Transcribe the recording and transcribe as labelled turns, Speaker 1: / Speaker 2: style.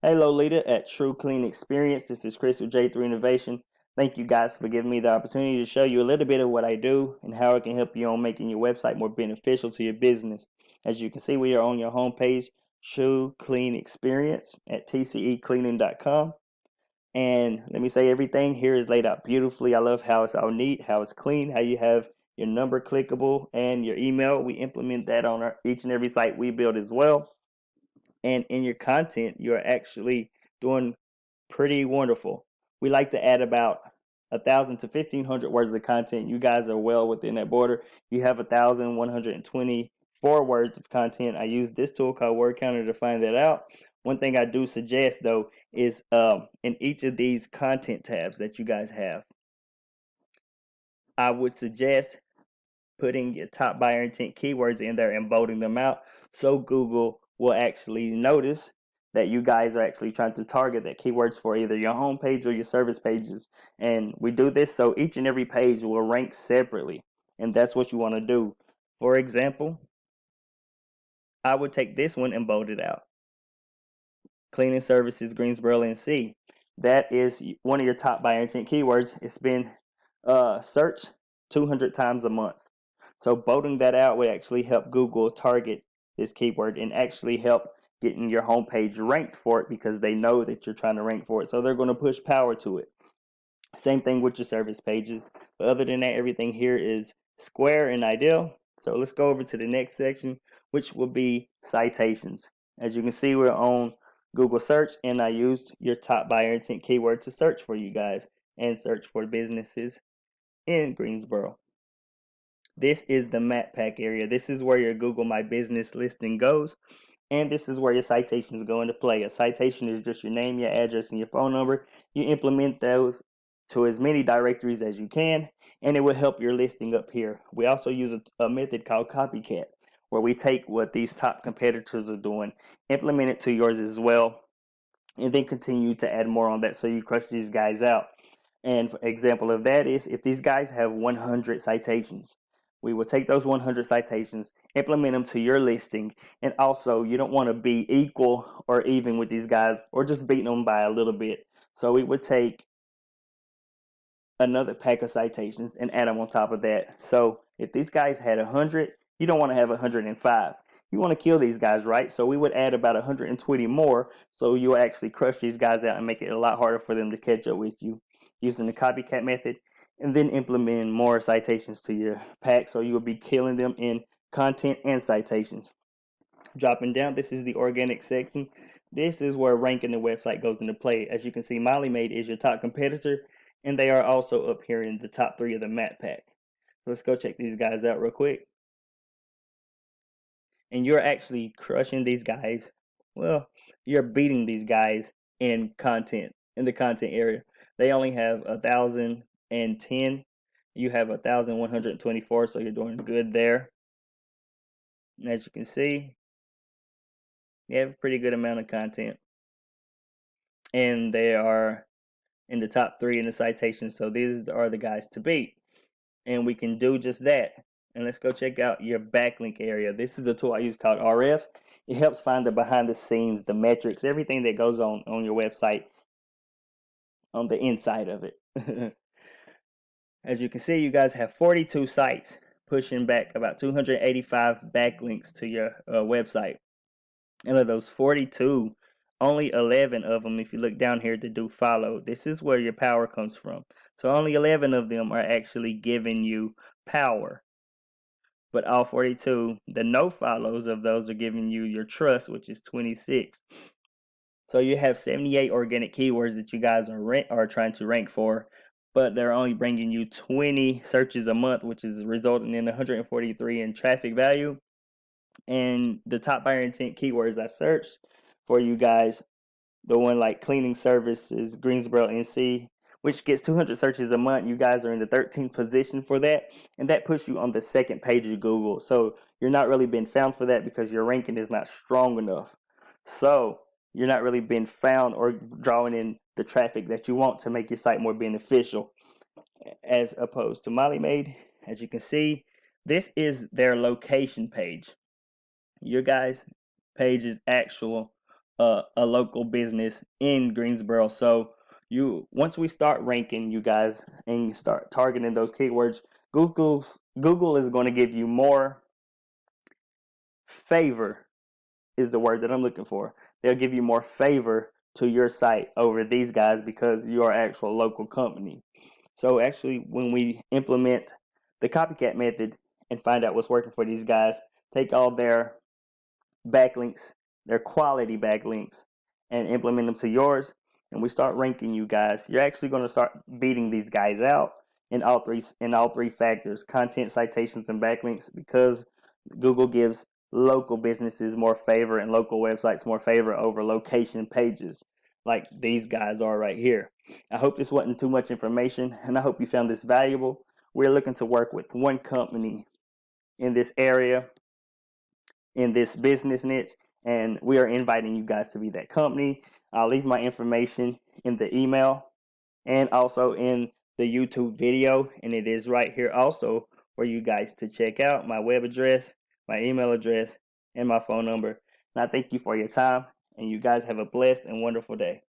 Speaker 1: Hey Lolita at True Clean Experience. This is Chris with J3 Innovation. Thank you guys for giving me the opportunity to show you a little bit of what I do and how it can help you on making your website more beneficial to your business. As you can see, we are on your homepage, True Clean Experience at tcecleaning.com. And let me say, everything here is laid out beautifully. I love how it's all neat, how it's clean, how you have your number clickable and your email. We implement that on each and every site we build as well. And in your content, you're actually doing pretty wonderful. We like to add about 1,000 to 1,500 words of content. You guys are well within that border. You have 1,124 words of content. I use this tool called Word Counter to find that out. One thing I do suggest though is in each of these content tabs that you guys have, I would suggest putting your top buyer intent keywords in there and bolding them out so Google will actually notice that you guys are actually trying to target that keywords for either your home page or your service pages. And we do this so each and every page will rank separately. And that's what you want to do. For example, I would take this one and bold it out. Cleaning services, Greensboro, NC. That is one of your top buyer intent keywords. It's been searched 200 times a month. So bolding that out would actually help Google target this keyword and actually help getting your homepage ranked for it because they know that you're trying to rank for it. So they're going to push power to it. Same thing with your service pages. But other than that, everything here is square and ideal. So let's go over to the next section, which will be citations. As you can see, we're on Google search, and I used your top buyer intent keyword to search for you guys and search for businesses in Greensboro. This is the map pack area. This is where your Google My Business listing goes. And this is where your citations go into play. A citation is just your name, your address, and your phone number. You implement those to as many directories as you can, and it will help your listing up here. We also use a method called copycat, where we take what these top competitors are doing, implement it to yours as well, and then continue to add more on that so you crush these guys out. And for example of that is if these guys have 100 citations, we will take those 100 citations, implement them to your listing, and also you don't want to be equal or even with these guys or just beating them by a little bit. So we would take another pack of citations and add them on top of that. So if these guys had 100, you don't want to have 105. You want to kill these guys, right? So we would add about 120 more so you'll actually crush these guys out and make it a lot harder for them to catch up with you using the copycat method, and then implementing more citations to your pack so you will be killing them in content and citations. Dropping down, this is the organic section. This is where ranking the website goes into play. As you can see, Molly Made is your top competitor, and they are also up here in the top 3 of the map pack. Let's go check these guys out real quick. And you're actually crushing these guys. Well, you're beating these guys in content, in the content area. They only have 1,010. You have 1,124, so you're doing good there. And as you can see, you have a pretty good amount of content. And they are in the top 3 in the citation, so these are the guys to beat. And we can do just that. And let's go check out your backlink area. This is a tool I use called RFs. It helps find the behind the scenes, the metrics, everything that goes on your website on the inside of it. As you can see, you guys have 42 sites pushing back about 285 backlinks to your website. And of those 42, only 11 of them, if you look down here to do follow, this is where your power comes from. So only 11 of them are actually giving you power. But all 42, the no follows of those are giving you your trust, which is 26. So you have 78 organic keywords that you guys are trying to rank for, but they're only bringing you 20 searches a month, which is resulting in 143 in traffic value. And the top buyer intent keywords I searched for you guys, the one like cleaning services, Greensboro, NC, which gets 200 searches a month. You guys are in the 13th position for that, and that puts you on the second page of Google. So you're not really being found for that because your ranking is not strong enough. So you're not really being found or drawing in the traffic that you want to make your site more beneficial. As opposed to Molly Made, as you can see, this is their location page. Your guys' page is actual a local business in Greensboro. So once we start ranking you guys and you start targeting those keywords, Google is going to give you more favor, is the word that I'm looking for. They'll give you more favor to your site over these guys because you're an actual local company. So actually, when we implement the copycat method and find out what's working for these guys, take all their backlinks, their quality backlinks, and implement them to yours, and we start ranking you guys, you're actually going to start beating these guys out in all three factors: content, citations, and backlinks, because Google gives local businesses more favor and local websites more favor over location pages like these guys are right here. I hope this wasn't too much information, and I hope you found this valuable. We're looking to work with one company in this area, in this business niche, and we are inviting you guys to be that company. I'll leave my information in the email and also in the YouTube video, and it is right here also for you guys to check out my web address, my email address, and my phone number. And I thank you for your time, and you guys have a blessed and wonderful day.